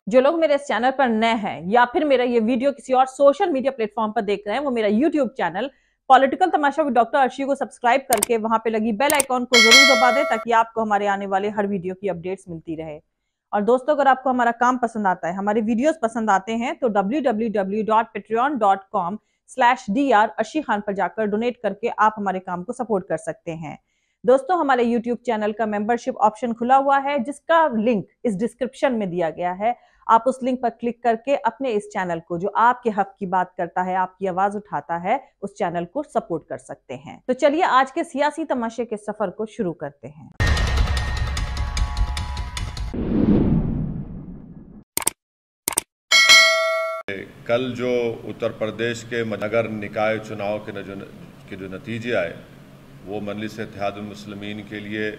जो लोग मेरे इस चैनल पर नए हैं या फिर मेरा ये वीडियो किसी और सोशल मीडिया प्लेटफॉर्म पर देख रहे हैं, वो मेरा YouTube channel political Tamasha with doctor Arshi को सब्सक्राइब करके वहां पे लगी बेल आइकॉन को जरूर दबा दें ताकि आपको हमारे आने वाले हर वीडियो की अपडेट्स मिलती रहे। और दोस्तों, अगर आपको हमारा काम पसंद आता है, हमारे वीडियोस पसंद आते हैं तो www.patreon.com/dr अर्शी खान पर जाकर डोनेट करके आप हमारे काम को सपोर्ट कर सकते हैं। दोस्तों, हमारे YouTube चैनल का मेंबरशिप ऑप्शन खुला हुआ है जिसका लिंक इस डिस्क्रिप्शन में दिया गया है। आप उस लिंक पर क्लिक करके अपने इस चैनल को, जो आपके हक की बात करता है, आपकी आवाज उठाता है, उस चैनल को सपोर्ट कर सकते हैं। तो चलिए आज के सियासी तमाशे के सफर को शुरू करते हैं। कल जो उत्तर प्रदेश के नगर निकाय चुनाव के जो नतीजे आए वो मजलिस इत्तेहादुल मुस्लिमीन के लिए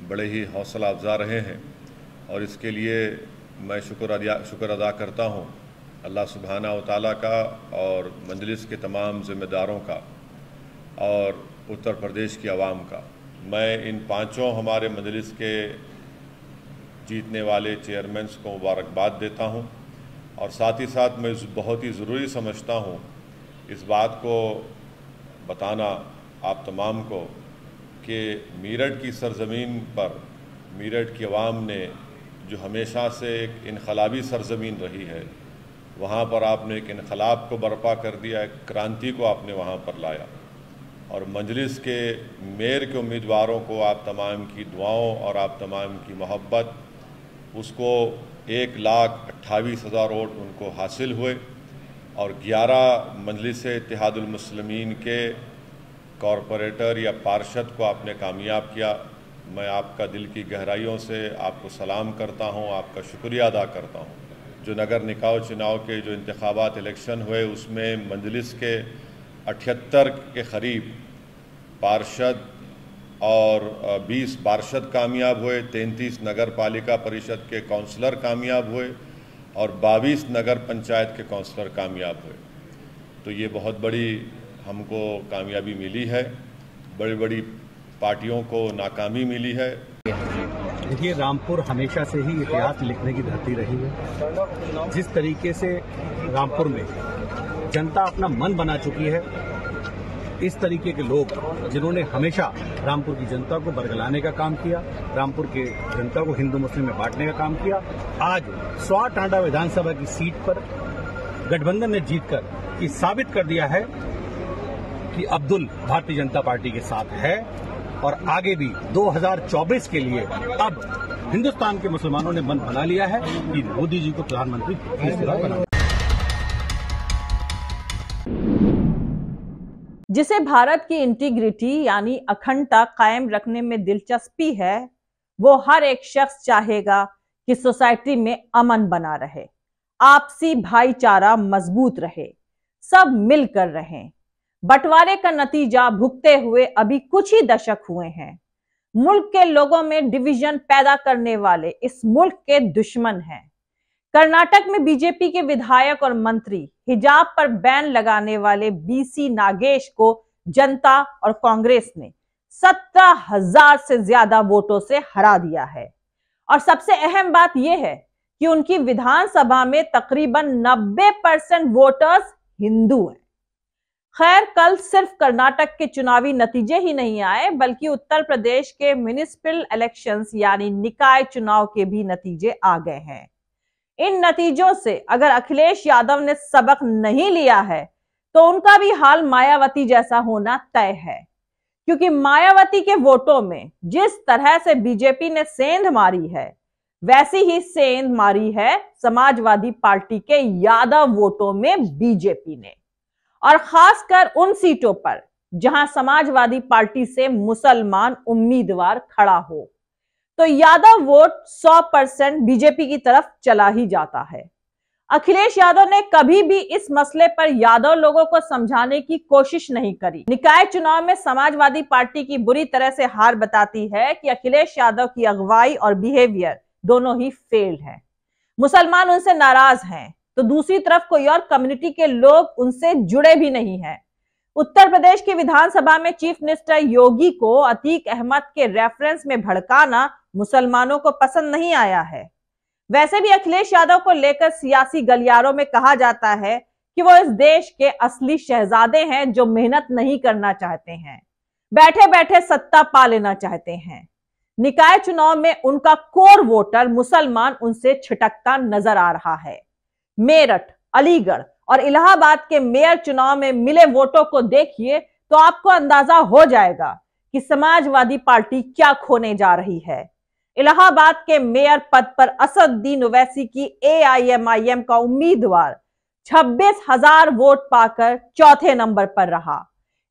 बड़े ही हौसला अफजा रहे हैं और इसके लिए मैं शुक्र अदा करता हूँ अल्लाह सुब्हाना व तआला का और मजलिस के तमाम ज़िम्मेदारों का और उत्तर प्रदेश की आवाम का। मैं इन पाँचों हमारे मजलिस के जीतने वाले चेयरमैन्स को मुबारकबाद देता हूँ और साथ ही साथ मैं बहुत ही ज़रूरी समझता हूँ इस बात को बताना आप तमाम को कि मेरठ की सरज़मीन पर मेरठ की आवाम ने जो हमेशा से एक इनकलाबी सरज़मीन रही है, वहाँ पर आपने एक इनकलाब को बर्पा कर दिया, एक क्रांति को आपने वहाँ पर लाया और मजलिस के मेयर के उम्मीदवारों को आप तमाम की दुआओं और आप तमाम की मोहब्बत, उसको 1,28,000 वोट उनको हासिल हुए और 11 मजलिस इत्तेहादुल मुस्लिमीन के कॉरपोरेटर या पार्षद को आपने कामयाब किया। मैं आपका दिल की गहराइयों से आपको सलाम करता हूं, आपका शुक्रिया अदा करता हूं। जो नगर निकाय चुनाव के जो इंतखाबात इलेक्शन हुए उसमें मजलिस के 78 के करीब पार्षद और 20 पार्षद कामयाब हुए, 33 नगर पालिका परिषद के काउंसलर कामयाब हुए और 22 नगर पंचायत के काउंसलर कामयाब हुए। तो ये बहुत बड़ी हमको कामयाबी मिली है, बड़ी बड़ी पार्टियों को नाकामी मिली है। देखिए, रामपुर हमेशा से ही इतिहास लिखने की धरती रही है। जिस तरीके से रामपुर में जनता अपना मन बना चुकी है, इस तरीके के लोग जिन्होंने हमेशा रामपुर की जनता को बरगलाने का काम किया, रामपुर के जनता को हिंदू मुस्लिम में बांटने का काम किया, आज स्वाटांडा विधानसभा की सीट पर गठबंधन ने जीतकर ये साबित कर दिया है कि अब्दुल भारतीय जनता पार्टी के साथ है और आगे भी 2024 के लिए अब हिंदुस्तान के मुसलमानों ने मन बना लिया है कि मोदी जी को प्रधानमंत्री बनाना। जिसे भारत की इंटीग्रिटी यानी अखंडता कायम रखने में दिलचस्पी है, वो हर एक शख्स चाहेगा कि सोसाइटी में अमन बना रहे, आपसी भाईचारा मजबूत रहे, सब मिलकर रहें। बंटवारे का नतीजा भुगते हुए अभी कुछ ही दशक हुए हैं। मुल्क के लोगों में डिवीजन पैदा करने वाले इस मुल्क के दुश्मन हैं। कर्नाटक में बीजेपी के विधायक और मंत्री हिजाब पर बैन लगाने वाले बीसी नागेश को जनता और कांग्रेस ने 17,000 से ज्यादा वोटों से हरा दिया है। और सबसे अहम बात यह है कि उनकी विधानसभा में तकरीबन 90% वोटर्स हिंदू हैं। खैर, कल सिर्फ कर्नाटक के चुनावी नतीजे ही नहीं आए, बल्कि उत्तर प्रदेश के म्युनिसिपल इलेक्शंस यानी निकाय चुनाव के भी नतीजे आ गए हैं। इन नतीजों से अगर अखिलेश यादव ने सबक नहीं लिया है तो उनका भी हाल मायावती जैसा होना तय है, क्योंकि मायावती के वोटों में जिस तरह से बीजेपी ने सेंध मारी है, वैसी ही सेंध मारी है समाजवादी पार्टी के यादव वोटों में बीजेपी ने, और खासकर उन सीटों पर जहां समाजवादी पार्टी से मुसलमान उम्मीदवार खड़ा हो, तो यादव वोट 100% बीजेपी की तरफ चला ही जाता है। अखिलेश यादव ने कभी भी इस मसले पर यादव लोगों को समझाने की कोशिश नहीं करी। निकाय चुनाव में समाजवादी पार्टी की बुरी तरह से हार बताती है कि अखिलेश यादव की अगुवाई और बिहेवियर दोनों ही फेल्ड है। मुसलमान उनसे नाराज हैं, तो दूसरी तरफ कोई और कम्युनिटी के लोग उनसे जुड़े भी नहीं हैं। उत्तर प्रदेश की विधानसभा में चीफ मिनिस्टर योगी को अतीक अहमद के रेफरेंस में भड़काना मुसलमानों को पसंद नहीं आया है। वैसे भी अखिलेश यादव को लेकर सियासी गलियारों में कहा जाता है कि वो इस देश के असली शहजादे हैं जो मेहनत नहीं करना चाहते हैं, बैठे बैठे सत्ता पा लेना चाहते हैं। निकाय चुनाव में उनका कोर वोटर मुसलमान उनसे छिटकता नजर आ रहा है। मेरठ, अलीगढ़ और इलाहाबाद के मेयर चुनाव में मिले वोटों को देखिए तो आपको अंदाजा हो जाएगा कि समाजवादी पार्टी क्या खोने जा रही है। इलाहाबाद के मेयर पद पर असदुद्दीन ओवैसी की एआईएमआईएम का उम्मीदवार 26,000 वोट पाकर चौथे नंबर पर रहा।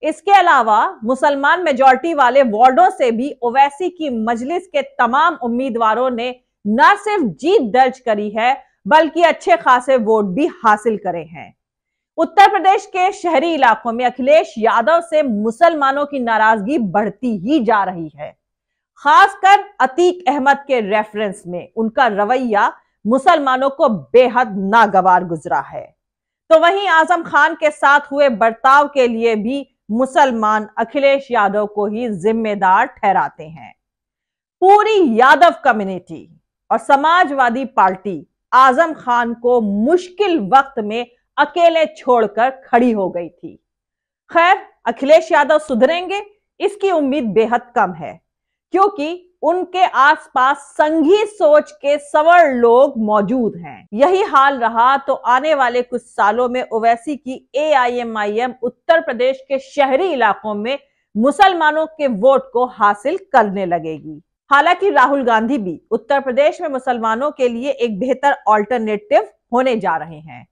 इसके अलावा मुसलमान मेजॉरिटी वाले वार्डों से भी ओवैसी की मजलिस के तमाम उम्मीदवारों ने न सिर्फ जीत दर्ज करी है बल्कि अच्छे खासे वोट भी हासिल करे हैं। उत्तर प्रदेश के शहरी इलाकों में अखिलेश यादव से मुसलमानों की नाराजगी बढ़ती ही जा रही है। खासकर अतीक अहमद के रेफरेंस में उनका रवैया मुसलमानों को बेहद नागवार गुजरा है। तो वहीं आजम खान के साथ हुए बर्ताव के लिए भी मुसलमान अखिलेश यादव को ही जिम्मेदार ठहराते हैं। पूरी यादव कम्युनिटी और समाजवादी पार्टी आजम खान को मुश्किल वक्त में अकेले छोड़कर खड़ी हो गई थी। खैर, अखिलेश यादव सुधरेंगे इसकी उम्मीद बेहद कम है, क्योंकि उनके आसपास संघी सोच के सवर्ण लोग मौजूद हैं। यही हाल रहा तो आने वाले कुछ सालों में ओवैसी की एआईएमआईएम उत्तर प्रदेश के शहरी इलाकों में मुसलमानों के वोट को हासिल करने लगेगी। हालांकि राहुल गांधी भी उत्तर प्रदेश में मुसलमानों के लिए एक बेहतर ऑल्टरनेटिव होने जा रहे हैं।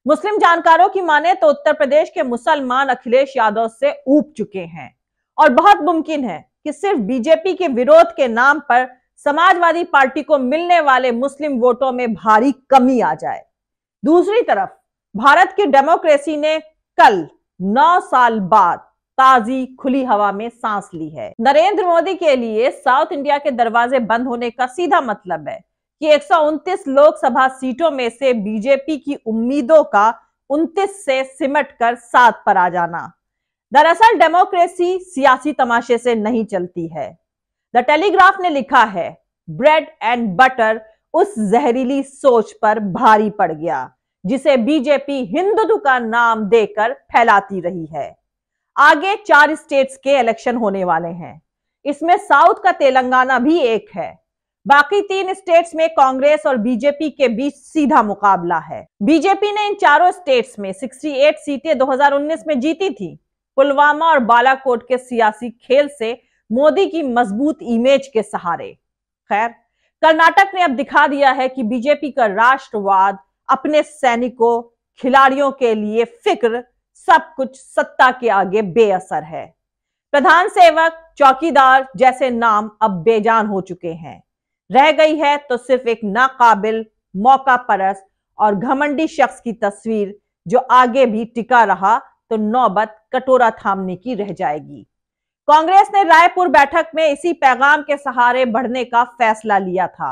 मुस्लिम जानकारों की माने तो उत्तर प्रदेश के मुसलमान अखिलेश यादव से ऊब चुके हैं और बहुत मुमकिन है कि सिर्फ बीजेपी के विरोध के नाम पर समाजवादी पार्टी को मिलने वाले मुस्लिम वोटों में भारी कमी आ जाए। दूसरी तरफ भारत की डेमोक्रेसी ने कल 9 साल बाद ताजी खुली हवा में सांस ली है। नरेंद्र मोदी के लिए साउथ इंडिया के दरवाजे बंद होने का सीधा मतलब है कि 129 लोकसभा सीटों में से बीजेपी की उम्मीदों का 29 से सिमटकर 7 पर आ जाना। दरअसल डेमोक्रेसी सियासी तमाशे से नहीं चलती है। द टेलीग्राफ ने लिखा है, ब्रेड एंड बटर उस जहरीली सोच पर भारी पड़ गया जिसे बीजेपी हिंदुत्व का नाम देकर फैलाती रही है। आगे 4 स्टेट्स के इलेक्शन होने वाले हैं। इसमें साउथ का तेलंगाना भी एक है। बाकी 3 स्टेट्स में कांग्रेस और बीजेपी के बीच सीधा मुकाबला है। बीजेपी ने इन चारों स्टेट्स में 68 सीटें 2019 में जीती थी। पुलवामा और बालाकोट के सियासी खेल से मोदी की मजबूत इमेज के सहारे। खैर, कर्नाटक ने अब दिखा दिया है कि बीजेपी का राष्ट्रवाद, अपने सैनिकों, खिलाड़ियों के लिए फिक्र, सब कुछ सत्ता के आगे बेअसर है। प्रधान सेवक, चौकीदार जैसे नाम अब बेजान हो चुके हैं। रह गई है तो सिर्फ एक नाकाबिल, मौका परस्त और घमंडी शख्स की तस्वीर जो आगे भी टिका रहा तो नौबत कटोरा थामने की रह जाएगी। कांग्रेस ने रायपुर बैठक में इसी पैगाम के सहारे बढ़ने का फैसला लिया था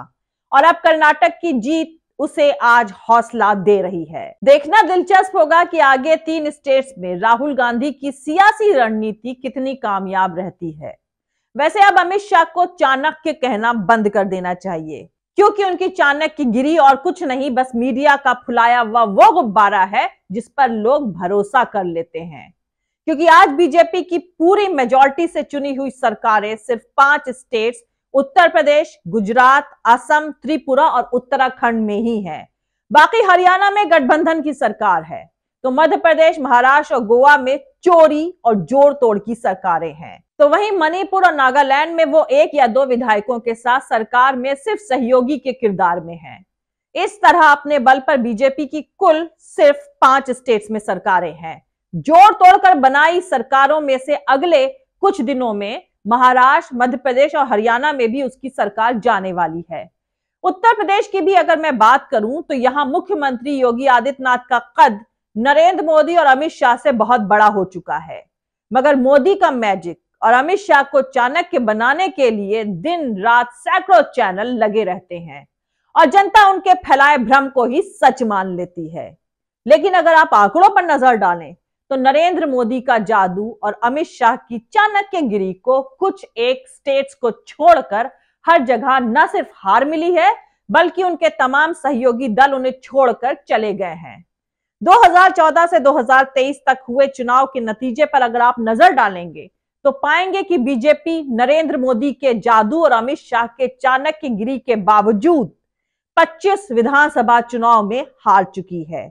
और अब कर्नाटक की जीत उसे आज हौसला दे रही है। देखना दिलचस्प होगा कि आगे 3 स्टेट्स में राहुल गांधी की सियासी रणनीति कितनी कामयाब रहती है। वैसे अब अमित शाह को चाणक्य कहना बंद कर देना चाहिए, क्योंकि उनकी चाणक्यगिरी और कुछ नहीं बस मीडिया का फुलाया हुआ वो गुब्बारा है जिस पर लोग भरोसा कर लेते हैं। क्योंकि आज बीजेपी की पूरी मेजॉरिटी से चुनी हुई सरकारें सिर्फ 5 स्टेट्स उत्तर प्रदेश, गुजरात, असम, त्रिपुरा और उत्तराखंड में ही है। बाकी हरियाणा में गठबंधन की सरकार है, तो मध्य प्रदेश, महाराष्ट्र और गोवा में चोरी और जोड़ तोड़ की सरकारें हैं। तो वहीं मणिपुर और नागालैंड में वो 1 या 2 विधायकों के साथ सरकार में सिर्फ सहयोगी के किरदार में हैं। इस तरह अपने बल पर बीजेपी की कुल सिर्फ 5 स्टेट्स में सरकारें हैं। जोड़ तोड़कर बनाई सरकारों में से अगले कुछ दिनों में महाराष्ट्र, मध्य प्रदेश और हरियाणा में भी उसकी सरकार जाने वाली है। उत्तर प्रदेश की भी अगर मैं बात करूं तो यहां मुख्यमंत्री योगी आदित्यनाथ का कद नरेंद्र मोदी और अमित शाह से बहुत बड़ा हो चुका है, मगर मोदी का मैजिक और अमित शाह को चाणक्य बनाने के लिए दिन रात सैकड़ों चैनल लगे रहते हैं और जनता उनके फैलाए भ्रम को ही सच मान लेती है। लेकिन अगर आप आंकड़ों पर नजर डालें तो नरेंद्र मोदी का जादू और अमित शाह की चाणक्यगिरी को कुछ एक स्टेट्स को छोड़कर हर जगह न सिर्फ हार मिली है बल्कि उनके तमाम सहयोगी दल उन्हें छोड़कर चले गए हैं। 2014 से 2023 तक हुए चुनाव के नतीजे पर अगर आप नजर डालेंगे तो पाएंगे कि बीजेपी नरेंद्र मोदी के जादू और अमित शाह के चाणक्यगिरी के बावजूद 25 विधानसभा चुनाव में हार चुकी है।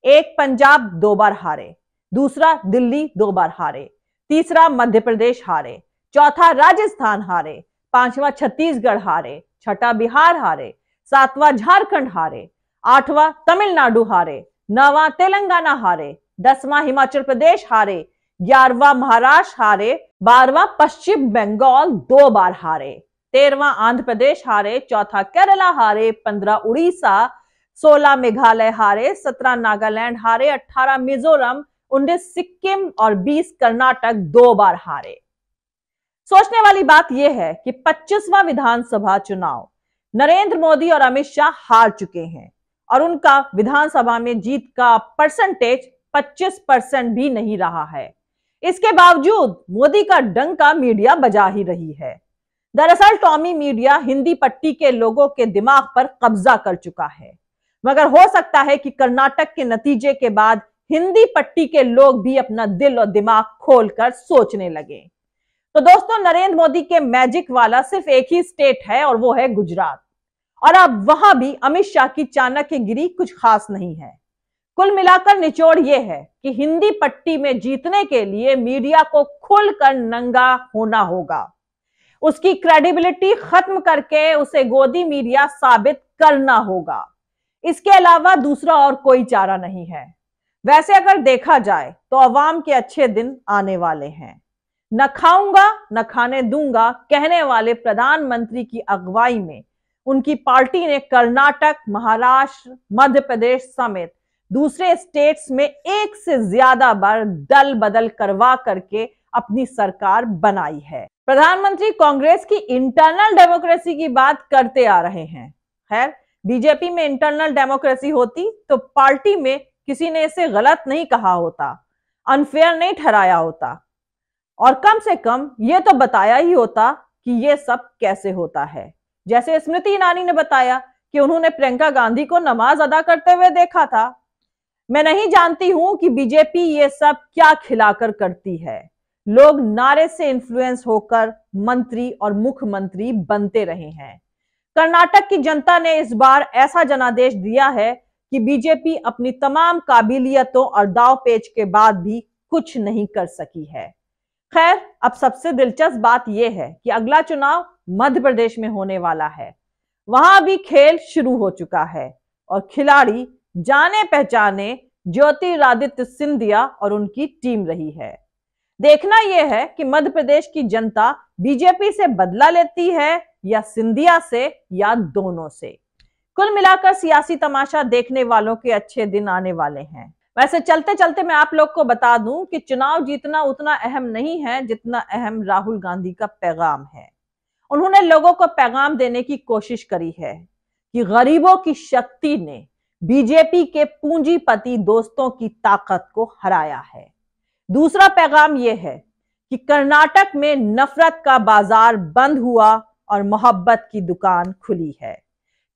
एक पंजाब 2 बार हारे, दूसरा दिल्ली 2 बार हारे, तीसरा मध्य प्रदेश हारे, चौथा राजस्थान हारे, पांचवा छत्तीसगढ़ हारे, छठा बिहार हारे, सातवां झारखंड हारे, आठवां तमिलनाडु हारे, नौवां तेलंगाना हारे, 10वां हिमाचल प्रदेश हारे, 11वां महाराष्ट्र हारे, 12वां पश्चिम बंगाल 2 बार हारे, 13वां आंध्र प्रदेश हारे, चौथा केरला हारे, 15 उड़ीसा, 16 मेघालय हारे, 17 नागालैंड हारे, 18 मिजोरम, 19 सिक्किम और 20 कर्नाटक 2 बार हारे। सोचने वाली बात यह है कि 25वां विधानसभा चुनाव नरेंद्र मोदी और अमित शाह हार चुके हैं और उनका विधानसभा में जीत का परसेंटेज 25% भी नहीं रहा है। इसके बावजूद मोदी का डंका मीडिया बजा ही रही है। दरअसल टॉमी मीडिया हिंदी पट्टी के लोगों के दिमाग पर कब्जा कर चुका है, मगर हो सकता है कि कर्नाटक के नतीजे के बाद हिंदी पट्टी के लोग भी अपना दिल और दिमाग खोलकर सोचने लगे। तो दोस्तों, नरेंद्र मोदी के मैजिक वाला सिर्फ एक ही स्टेट है और वो है गुजरात, और अब वहां भी अमित शाह की चाणक्यगिरी कुछ खास नहीं है। कुल मिलाकर निचोड़ यह है कि हिंदी पट्टी में जीतने के लिए मीडिया को खुलकर नंगा होना होगा, उसकी क्रेडिबिलिटी खत्म करके उसे गोदी मीडिया साबित करना होगा। इसके अलावा दूसरा और कोई चारा नहीं है। वैसे अगर देखा जाए तो अवाम के अच्छे दिन आने वाले हैं। न खाऊंगा न खाने दूंगा कहने वाले प्रधानमंत्री की अगुवाई में उनकी पार्टी ने कर्नाटक, महाराष्ट्र, मध्य प्रदेश समेत दूसरे स्टेट्स में एक से ज्यादा बार दल बदल करवा करके अपनी सरकार बनाई है। प्रधानमंत्री कांग्रेस की इंटरनल डेमोक्रेसी की बात करते आ रहे हैं। खैर, बीजेपी में इंटरनल डेमोक्रेसी होती तो पार्टी में किसी ने इसे गलत नहीं कहा होता, अनफेयर नहीं ठहराया होता, और कम से कम यह तो बताया ही होता कि यह सब कैसे होता है। जैसे स्मृति ईरानी ने बताया कि उन्होंने प्रियंका गांधी को नमाज अदा करते हुए देखा था। मैं नहीं जानती हूं कि बीजेपी ये सब क्या खिलाकर करती है। लोग नारे से इन्फ्लुएंस होकर मंत्री और मुख्यमंत्री बनते रहे हैं। कर्नाटक की जनता ने इस बार ऐसा जनादेश दिया है कि बीजेपी अपनी तमाम काबिलियतों और दांवपेच के बाद भी कुछ नहीं कर सकी है। खैर, अब सबसे दिलचस्प बात यह है कि अगला चुनाव मध्य प्रदेश में होने वाला है। वहां भी खेल शुरू हो चुका है और खिलाड़ी जाने पहचाने ज्योतिरादित्य सिंधिया और उनकी टीम रही है। देखना यह है कि मध्य प्रदेश की जनता बीजेपी से बदला लेती है या सिंधिया से या दोनों से। कुल मिलाकर सियासी तमाशा देखने वालों के अच्छे दिन आने वाले हैं। वैसे चलते चलते मैं आप लोग को बता दूं कि चुनाव जीतना उतना अहम नहीं है जितना अहम राहुल गांधी का पैगाम है। उन्होंने लोगों को पैगाम देने की कोशिश करी है कि गरीबों की शक्ति ने बीजेपी के पूंजीपति दोस्तों की ताकत को हराया है। दूसरा पैगाम यह है कि कर्नाटक में नफरत का बाजार बंद हुआ और मोहब्बत की दुकान खुली है।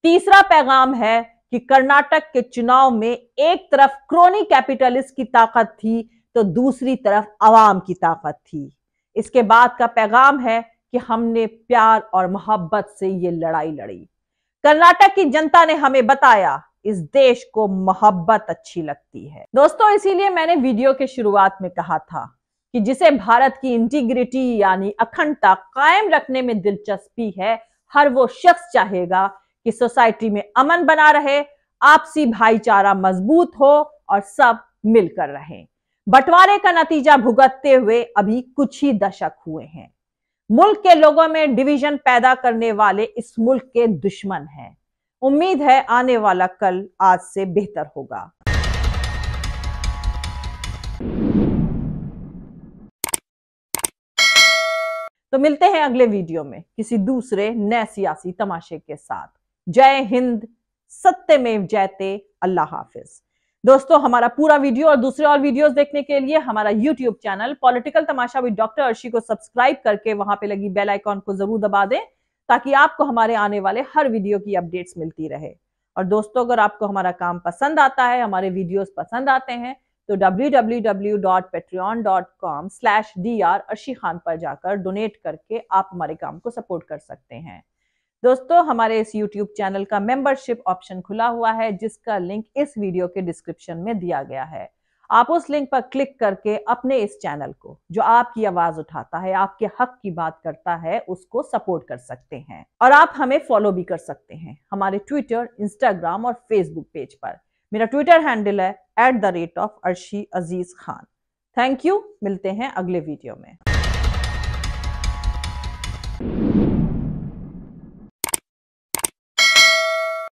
तीसरा पैगाम है कि कर्नाटक के चुनाव में एक तरफ क्रोनी कैपिटलिस्ट की ताकत थी तो दूसरी तरफ आवाम की ताकत थी। इसके बाद का पैगाम है कि हमने प्यार और मोहब्बत से ये लड़ाई लड़ी। कर्नाटक की जनता ने हमें बताया इस देश को मोहब्बत अच्छी लगती है। दोस्तों, इसीलिए मैंने वीडियो के शुरुआत में कहा था कि जिसे भारत की इंटीग्रिटी यानी अखंडता कायम रखने में दिलचस्पी है, हर वो शख्स चाहेगा कि सोसाइटी में अमन बना रहे, आपसी भाईचारा मजबूत हो और सब मिलकर रहें। बंटवारे का नतीजा भुगतते हुए अभी कुछ ही दशक हुए हैं। मुल्क के लोगों में डिवीजन पैदा करने वाले इस मुल्क के दुश्मन हैं। उम्मीद है आने वाला कल आज से बेहतर होगा। तो मिलते हैं अगले वीडियो में किसी दूसरे नए सियासी तमाशे के साथ। जय हिंद, सत्यमेव जयते, अल्लाह हाफिज। दोस्तों, हमारा पूरा वीडियो और दूसरे और वीडियोस देखने के लिए हमारा YouTube channel political Tamasha with doctor Arshi को सब्सक्राइब करके वहां पे लगी बेल आइकॉन को जरूर दबा दें ताकि आपको हमारे आने वाले हर वीडियो की अपडेट्स मिलती रहे। और दोस्तों, अगर आपको हमारा काम पसंद आता है, हमारे वीडियोस पसंद आते हैं, तो www.patreon.com/dr अर्शी खान पर जाकर डोनेट करके आप हमारे काम को सपोर्ट कर सकते हैं। दोस्तों, हमारे इस YouTube चैनल का मेंबरशिप ऑप्शन खुला हुआ है, जिसका लिंक इस वीडियो के डिस्क्रिप्शन में दिया गया है। आप उस लिंक पर क्लिक करके अपने इस चैनल को, जो आपकी आवाज उठाता है, आपके हक की बात करता है, उसको सपोर्ट कर सकते हैं। और आप हमें फॉलो भी कर सकते हैं हमारे ट्विटर, इंस्टाग्राम और फेसबुक पेज पर। मेरा ट्विटर हैंडल है @arshi aziz khan। Thank you. मिलते हैं अगले वीडियो में।